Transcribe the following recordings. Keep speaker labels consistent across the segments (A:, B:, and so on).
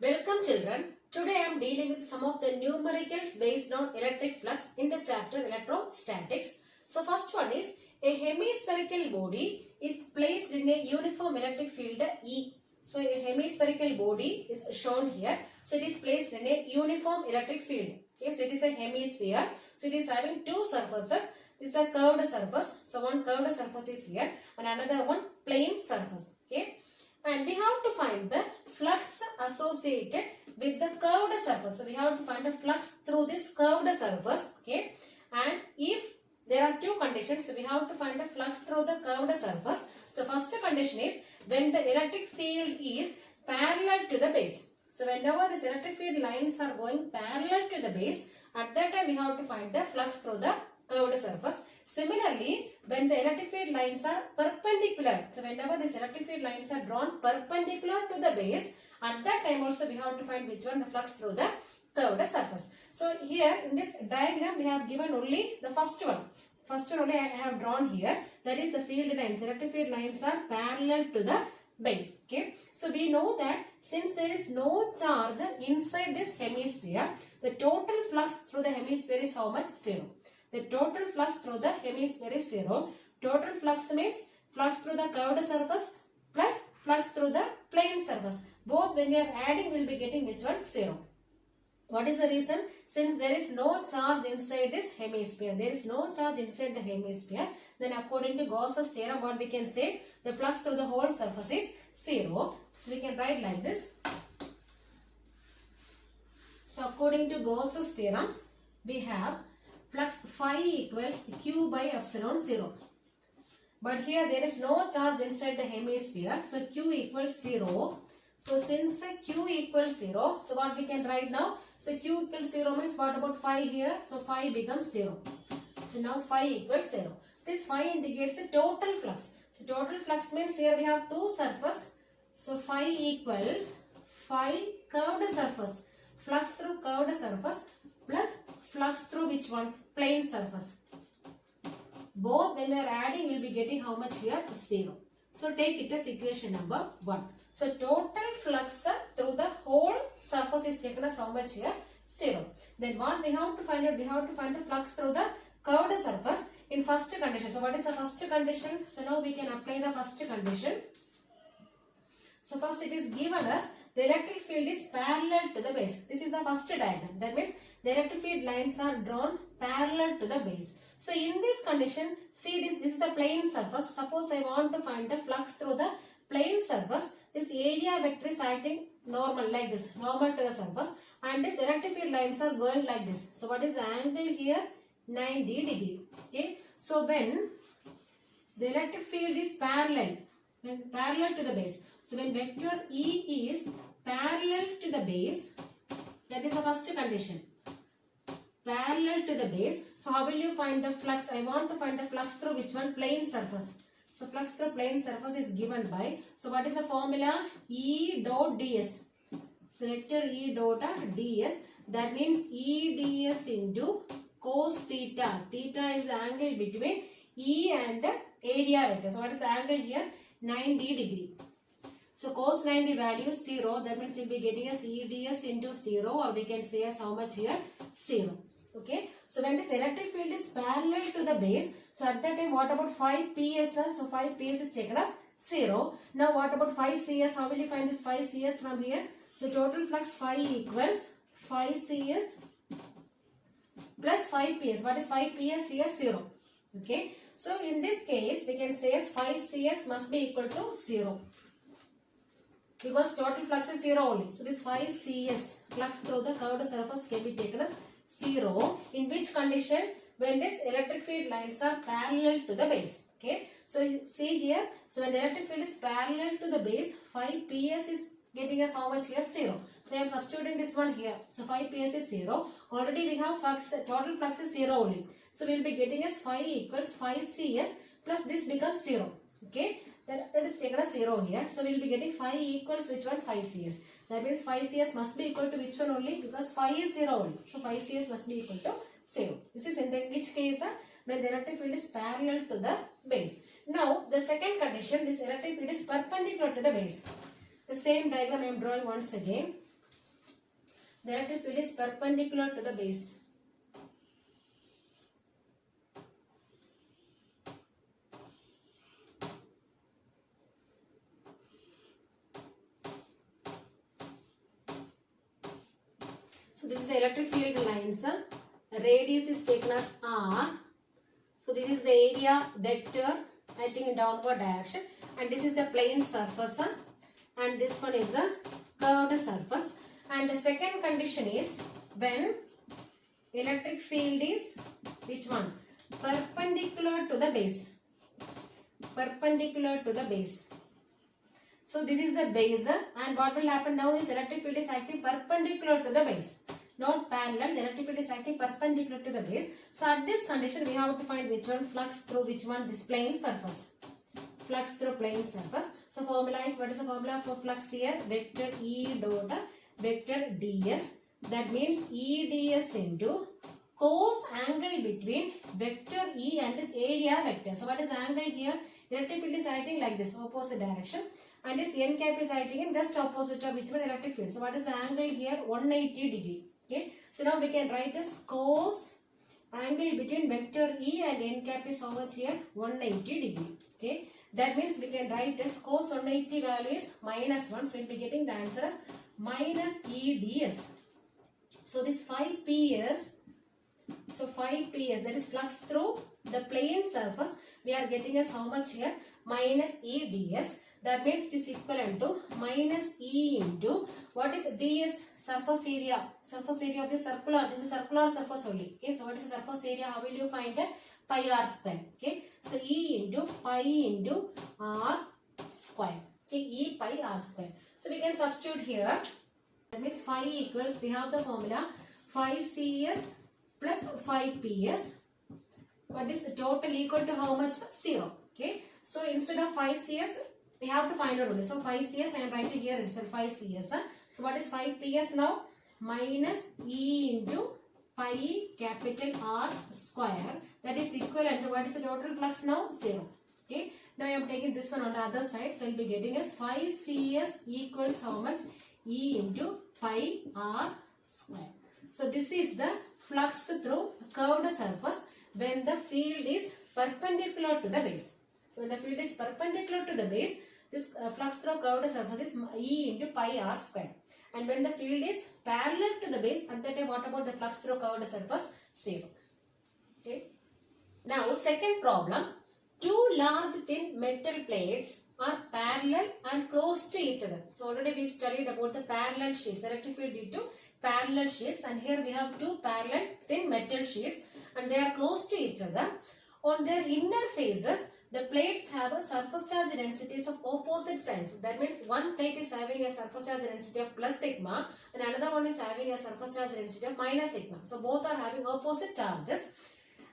A: Welcome children. Today I am dealing with some of the numericals based on electric flux in the chapter electrostatics. So first one is a hemispherical body is placed in a uniform electric field E. So a hemispherical body is shown here. So it is placed in a uniform electric field. Okay, so it is a hemisphere. So it is having two surfaces. This is a curved surface. So one curved surface is here and another one plane surface. Okay. And we have to find the flux associated with the curved surface. So we have to find a flux through this curved surface. Okay. And if there are two conditions, so we have to find a flux through the curved surface. So first condition is when the electric field is parallel to the base. So whenever these electric field lines are going parallel to the base, at that time we have to find the flux through the curved surface. Similarly, when the electric field lines are perpendicular, so whenever these electric field lines are drawn perpendicular to the base, at that time also we have to find which one the flux through the curved surface. So here in this diagram we have given only the first one. First one only I have drawn here. That is the field lines. Electric field lines are parallel to the base. Okay. So we know that since there is no charge inside this hemisphere, the total flux through the hemisphere is how much? 0. The total flux through the hemisphere is 0. Total flux means flux through the curved surface plus flux through the plane surface. Both when we are adding we will be getting which one? 0. What is the reason? Since there is no charge inside this hemisphere. There is no charge inside the hemisphere. Then according to Gauss's theorem, what we can say? The flux through the whole surface is 0. So we can write like this. So according to Gauss's theorem, we have flux phi equals Q by epsilon 0. But here there is no charge inside the hemisphere. So Q equals 0. So since Q equals 0, so what we can write now? So Q equals 0 means what about phi here? So phi becomes 0. So now phi equals 0. So this phi indicates the total flux. So total flux means here we have two surfaces. So phi equals phi curved surface. Flux through curved surface plus flux through which one? Plane surface. Both when we are adding we will be getting how much here? 0. So take it as equation number 1. So total flux through the whole surface is taken as how much here? 0. Then what we have to find out? We have to find the flux through the curved surface in first condition. So what is the first condition? So now we can apply the first condition. So first it is given us the electric field is parallel to the base. This is the first diagram. That means the electric field lines are drawn parallel to the base. So in this condition, see this is the plane surface. Suppose I want to find the flux through the plane surface. This area vector is acting normal like this, normal to the surface, and this electric field lines are going like this. So what is the angle here? 90 degree. Okay. So when the electric field is parallel to the base. So when vector E is parallel to the base, that is the first condition. Parallel to the base. So how will you find the flux? I want to find the flux through which one? Plane surface. So flux through plane surface is given by, so what is the formula? E dot ds. So vector E dot ds, that means E ds into cos theta. Theta is the angle between E and area vector. So what is the angle here? 90 degree. So cos 90 value is 0. That means we will be getting as E ds into 0, or we can say as how much here? 0. Okay. So when this electric field is parallel to the base, so at that time what about phi ps? So phi ps is taken as 0. Now what about phi cs? How will you find this phi cs from here? So total flux phi equals phi cs plus phi ps. What is phi ps here? 0. Okay. So in this case we can say as phi cs must be equal to 0. Because total flux is 0 only. So this phi cs, flux through the curved surface, can be taken as 0. In which condition? When this electric field lines are parallel to the base. Okay. So see here. So when the electric field is parallel to the base, phi ps is getting us how much here? 0. So I am substituting this one here. So phi ps is 0. Already we have flux, total flux is 0 only. So we will be getting as phi equals phi cs plus this becomes 0. Okay. That is taken as 0 here. So we will be getting phi equals which one? Phi cs. That means phi cs must be equal to which one only? Because phi is 0 only. So phi cs must be equal to 0. This is in which case? When the electric field is parallel to the base. Now the second condition, this electric field is perpendicular to the base. The same diagram I am drawing once again. The electric field is perpendicular to the base. So this is the electric field lines. Radius is taken as R. So this is the area vector acting in downward direction, and this is the plane surface, and this one is the curved surface. And the second condition is when electric field is which one? Perpendicular to the base. Perpendicular to the base. So this is the base, and what will happen now is electric field is acting perpendicular to the base. Not parallel, the electric field is acting perpendicular to the base. So at this condition we have to find which one? Flux through which one? This plane surface. Flux through plane surface. So formula is, what is the formula for flux here? Vector E dot vector ds. That means E ds into cos angle between vector E and this area vector. So what is the angle here? Electric field is acting like this, opposite direction, and this n cap is acting in just opposite of which one? Electric field. So what is the angle here? 180 degree. Okay, so now we can write as cos angle between vector E and n cap is how much here? 180 degree. Okay, that means we can write as cos 180 value is -1. So we will be getting the answer as minus E ds. So this 5 ps. So 5 ps, that is flux through the plane surface. We are getting as how much here? Minus E ds. That means it is equivalent to minus E into what is ds? Surface area. Surface area of the circular. This is circular surface only. Okay. So what is the surface area? How will you find it? Pi r square. Okay. So E into pi into r square. Okay. E pi r square. So we can substitute here. That means phi equals, we have the formula 5 cs plus 5 ps. What is the total equal to how much? 0. Okay. So instead of 5 cs, we have to find out only. So 5 cs, I am writing here itself 5 cs. So what is 5 ps now? Minus E into pi capital R square. That is equivalent to what is the total flux now? 0. Okay. Now I am taking this one on the other side. So I will be getting as 5 cs equals how much? E into pi R square. So this is the flux through curved surface when the field is perpendicular to the base. So when the field is perpendicular to the base, this flux through curved surface is E into pi r square. And when the field is parallel to the base, at that time what about the flux through curved surface? 0. Okay. Now second problem. Two large thin metal plates are parallel and close to each other. So already we studied about the parallel sheets, electric field due to parallel sheets, and here we have two parallel thin metal sheets and they are close to each other. On their inner faces, the plates have a surface charge densities of opposite signs. That means one plate is having a surface charge density of plus sigma and another one is having a surface charge density of minus sigma. So both are having opposite charges.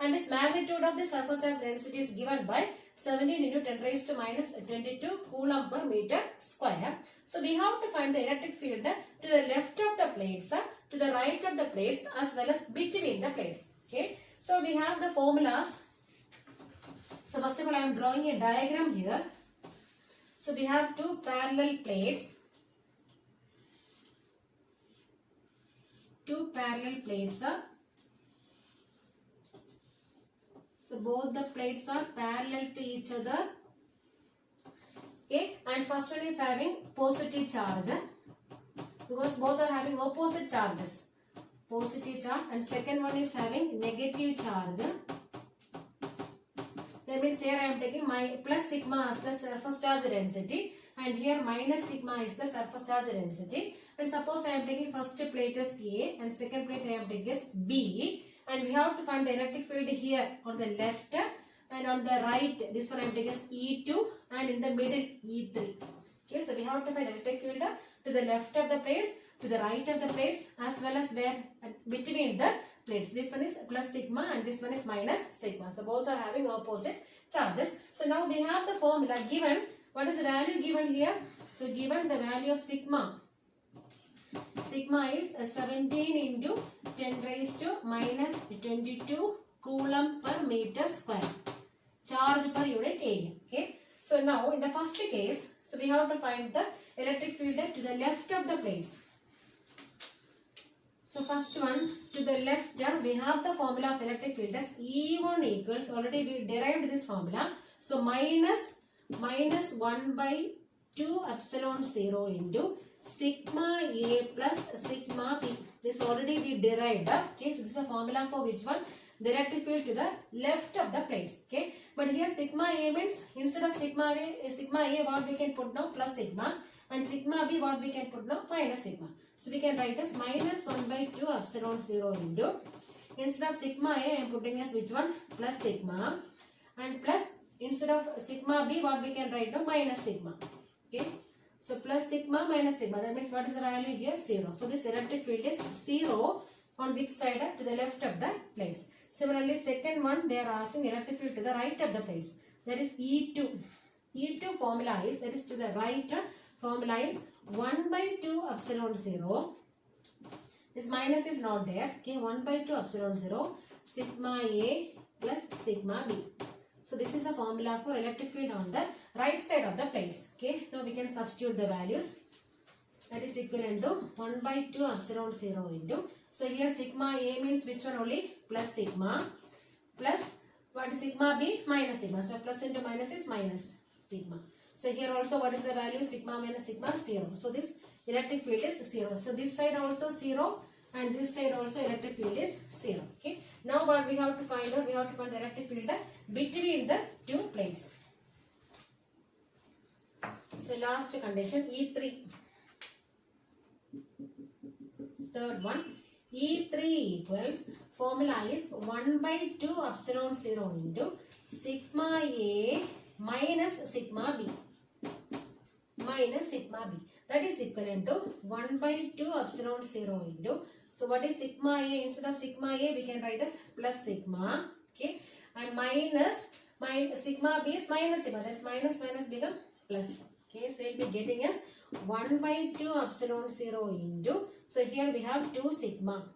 A: And this magnitude of the surface charge density is given by 17 into 10 raised to minus 22 coulomb per meter square. So we have to find the electric field to the left of the plates, to the right of the plates, as well as between the plates. Okay. So we have the formulas. So first of all, I am drawing a diagram here. So we have two parallel plates. Two parallel plates. So both the plates are parallel to each other. Okay, and first one is having positive charge because both are having opposite charges. Positive charge, and second one is having negative charge. That means here I am taking my plus sigma as the surface charge density and here minus sigma is the surface charge density. And suppose I am taking first plate as A and second plate I am taking as B. And we have to find the electric field here on the left and on the right. This one I am taking as E2 and in the middle E3. Okay, so we have to find electric field to the left of the plates, to the right of the plates, as well as where between the plates. This one is plus sigma and this one is minus sigma. So both are having opposite charges. So now we have the formula given. What is the value given here? So given the value of sigma. Sigma is 17 into 10 raised to minus 22 coulomb per meter square. Charge per unit area. Okay. So now in the first case, so we have to find the electric field to the left of the plates. So first one, to the left, we have the formula of electric field as E1 equals, already we derived this formula. So minus 1 by 2 epsilon 0 into sigma A plus sigma B. This already we derived. Okay, so this is a formula for which one? The electric field to the left of the plates. Okay, but here sigma A means instead of sigma A what we can put now? Plus sigma, and sigma B what we can put now? Minus sigma. So we can write as minus 1 by 2 epsilon 0 into, instead of sigma A I am putting as which one? Plus sigma, and plus instead of sigma B what we can write now? Minus sigma. Okay, so plus sigma minus sigma, that means what is the value here? 0. So this electric field is 0 on which side? To the left of the plates. Similarly, second one, they are asking electric field to the right of the plates. That is E2. E2 formula is, that is to the right, formula is 1 by 2 epsilon 0. This minus is not there. Okay, 1 by 2 epsilon 0 sigma A plus sigma B. So this is the formula for electric field on the right side of the plates. Okay, now we can substitute the values. That is equivalent to 1 by 2 epsilon 0 into. So here sigma A means which one only? Plus sigma. Plus what is sigma B? Minus sigma. So plus into minus is minus sigma. So here also what is the value? Sigma minus sigma 0. So this electric field is 0. So this side also 0 and this side also electric field is 0. Okay. Now what we have to find out? We have to find the electric field between the two plates. So last condition E3. Third one, E3 equals, formula is 1 by 2 epsilon 0 into sigma A minus sigma B. Minus sigma B. That is equivalent to 1 by 2 epsilon 0 into. So what is sigma A? Instead of sigma A, we can write as plus sigma. Okay. And minus sigma B is minus sigma. That's minus become plus. Okay. So you'll be getting as 1 by 2 epsilon 0 into, so here we have 2 sigma,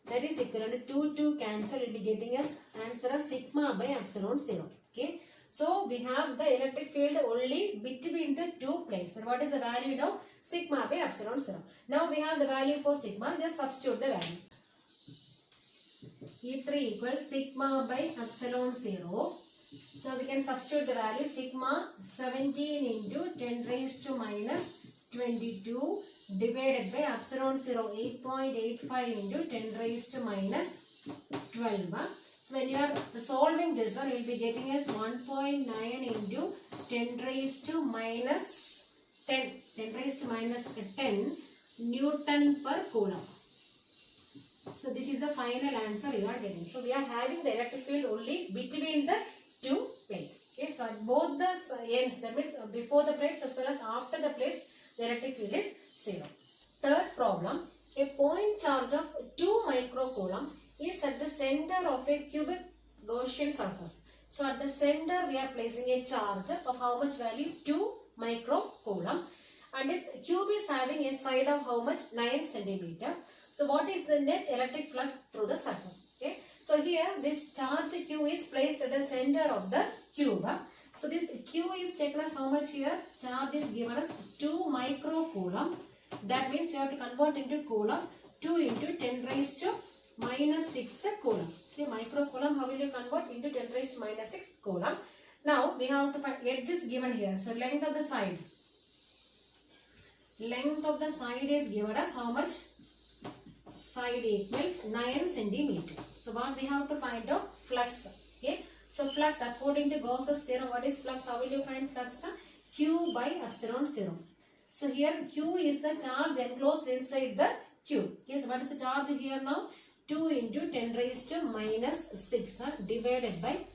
A: that is equivalent to 2 cancel, will be getting us answer as sigma by epsilon 0. Okay, so we have the electric field only between the two plates. And what is the value now? Sigma by epsilon 0. Now we have the value for sigma, just substitute the values. E3 equals sigma by epsilon 0. Now we can substitute the value sigma 17 into 10 raised to minus 22 divided by epsilon 0 8.85 into 10 raised to minus 12. So when you are solving this one, you will be getting as 1.9 into 10 raised to minus 10 raised to minus 10 Newton per coulomb. So this is the final answer you are getting. So we are having the electric field only between the two plates. Okay, so at both the ends, that means before the plates as well as after the plates, the electric field is 0. Third problem, a point charge of 2 microcoulomb is at the center of a cubic Gaussian surface. So at the center we are placing a charge of how much value? 2 microcoulomb, and this cube is having a side of how much? 9 centimeter. So what is the net electric flux through the surface? Okay. So here this charge Q is placed at the center of the cube. So this Q is taken as how much here? Charge is given as 2 microcoulomb. That means you have to convert into coulomb. 2 into 10 raised to minus 6 coulomb. Okay, microcoulomb, how will you convert? Into 10 raised to minus 6 coulomb. Now we have to find edge is given here. So length of the side. Length of the side is given as how much? Side equals 9 centimeter. So what we have to find out? Flux. Okay. So flux according to Gauss's theorem, what is flux? How will you find flux? Q by epsilon 0. So here Q is the charge enclosed inside the cube. Okay. So what is the charge here now? 2 into 10 raised to minus 6 divided by,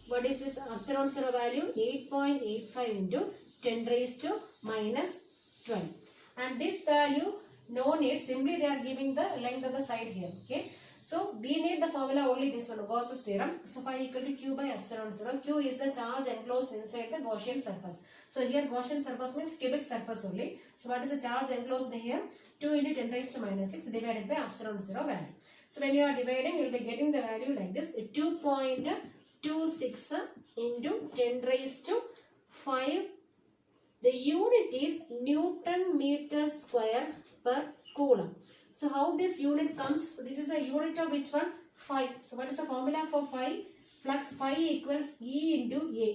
A: what is this epsilon 0 value? 8.85 into 10 raised to minus 12. And this value, no need, simply they are giving the length of the side here. Okay. So we need the formula only this one, Gauss's theorem. So phi equal to Q by epsilon 0. Q is the charge enclosed inside the Gaussian surface. So here Gaussian surface means cubic surface only. So what is the charge enclosed here? 2 into 10 raised to minus 6 divided by epsilon 0 value. So when you are dividing, you will be getting the value like this. 2.26 into 10 raised to 5. The unit is Newton meter square per coulomb. So how this unit comes? So this is a unit of which one? Phi. So what is the formula for phi? Flux phi equals E into A.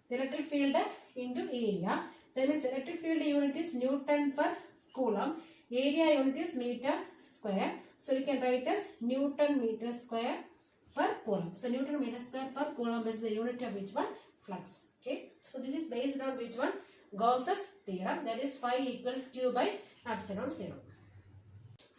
A: The electric field into area. That means electric field unit is Newton per coulomb. Area unit is meter square. So we can write as Newton meter square per coulomb. So Newton meter square per coulomb is the unit of which one? Flux. Okay. So this is based on which one? Gauss's theorem. That is phi equals Q by epsilon 0.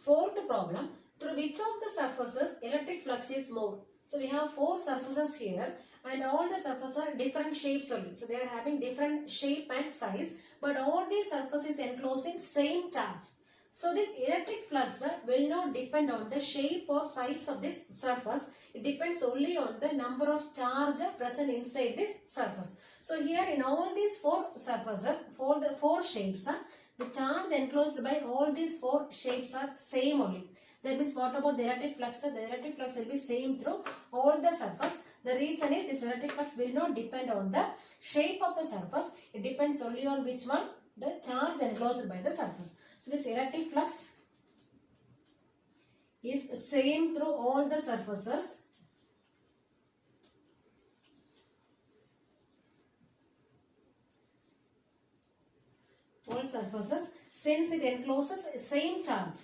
A: Fourth problem. Through which of the surfaces electric flux is more? So we have 4 surfaces here and all the surfaces are different shapes only. So they are having different shape and size, but all these surfaces enclosing same charge. So this electric flux will not depend on the shape or size of this surface. It depends only on the number of charge present inside this surface. So here in all these 4 surfaces, for the 4 shapes, the charge enclosed by all these 4 shapes are same only. That means what about the electric flux? The electric flux will be same through all the surface. The reason is this electric flux will not depend on the shape of the surface. It depends only on which one? The charge enclosed by the surface. So this electric flux is same through all the surfaces. All surfaces, since it encloses same charge.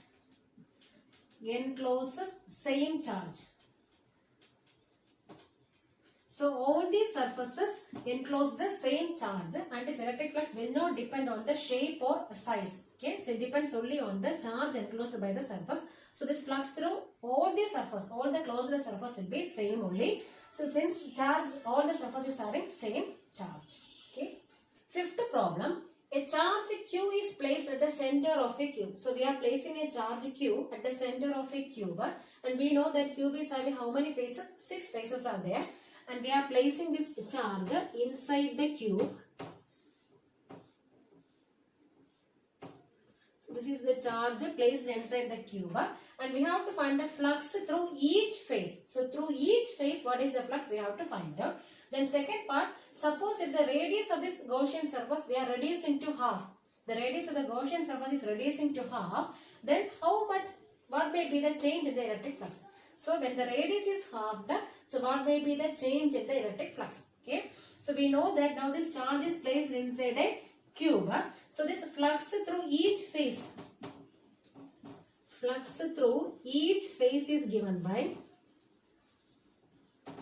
A: Encloses same charge. So all these surfaces enclose the same charge and this electric flux will not depend on the shape or size. Okay, so it depends only on the charge enclosed by the surface. So this flux through all the surface, all the closed surface will be same only. So since charge, all the surfaces are in same charge. Okay. Fifth problem. A charge Q is placed at the center of a cube. So we are placing a charge Q at the center of a cube and we know that cube is having how many faces? 6 faces are there. And we are placing this charge inside the cube. So this is the charge placed inside the cube and we have to find the flux through each face. So through each face, what is the flux we have to find out. Then second part, suppose if the radius of this Gaussian surface we are reducing to half. The radius of the Gaussian surface is reducing to half. Then how much, what may be the change in the electric flux? So when the radius is halved, so what may be the change in the electric flux? Okay. So we know that now this charge is placed inside a cube. So this flux through each face. Flux through each face is given by.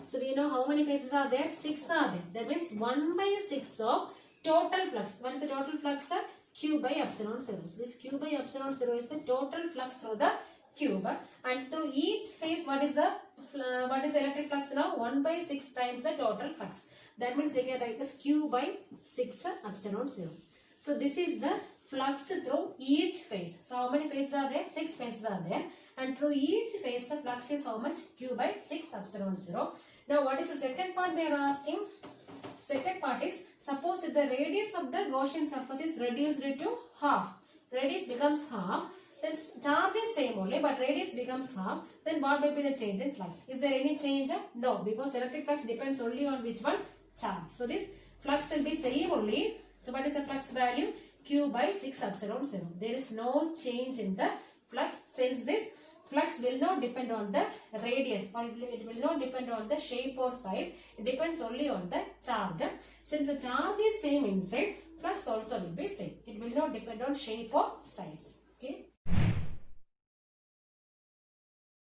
A: So we know how many faces are there? 6 are there. That means 1 by 6 of total flux. What is the total flux? Q by epsilon 0. So this Q by epsilon 0 is the total flux through the cube and through each face what is the electric flux now? 1 by 6 times the total flux. That means we can write as Q by 6 epsilon 0. So this is the flux through each face. So how many faces are there? 6 faces are there and through each face the flux is how much? Q by 6 epsilon 0. Now what is the second part they are asking? Second part is, suppose if the radius of the Gaussian surface is reduced to half. Radius becomes half. Then charge is same only but radius becomes half. Then what will be the change in flux? Is there any change? No, because electric flux depends only on which one? Charge. So this flux will be same only. So what is the flux value? Q by 6 epsilon 0. There is no change in the flux since this flux will not depend on the radius or it will not depend on the shape or size. It depends only on the charge. Since the charge is same inside, flux also will be same. It will not depend on shape or size.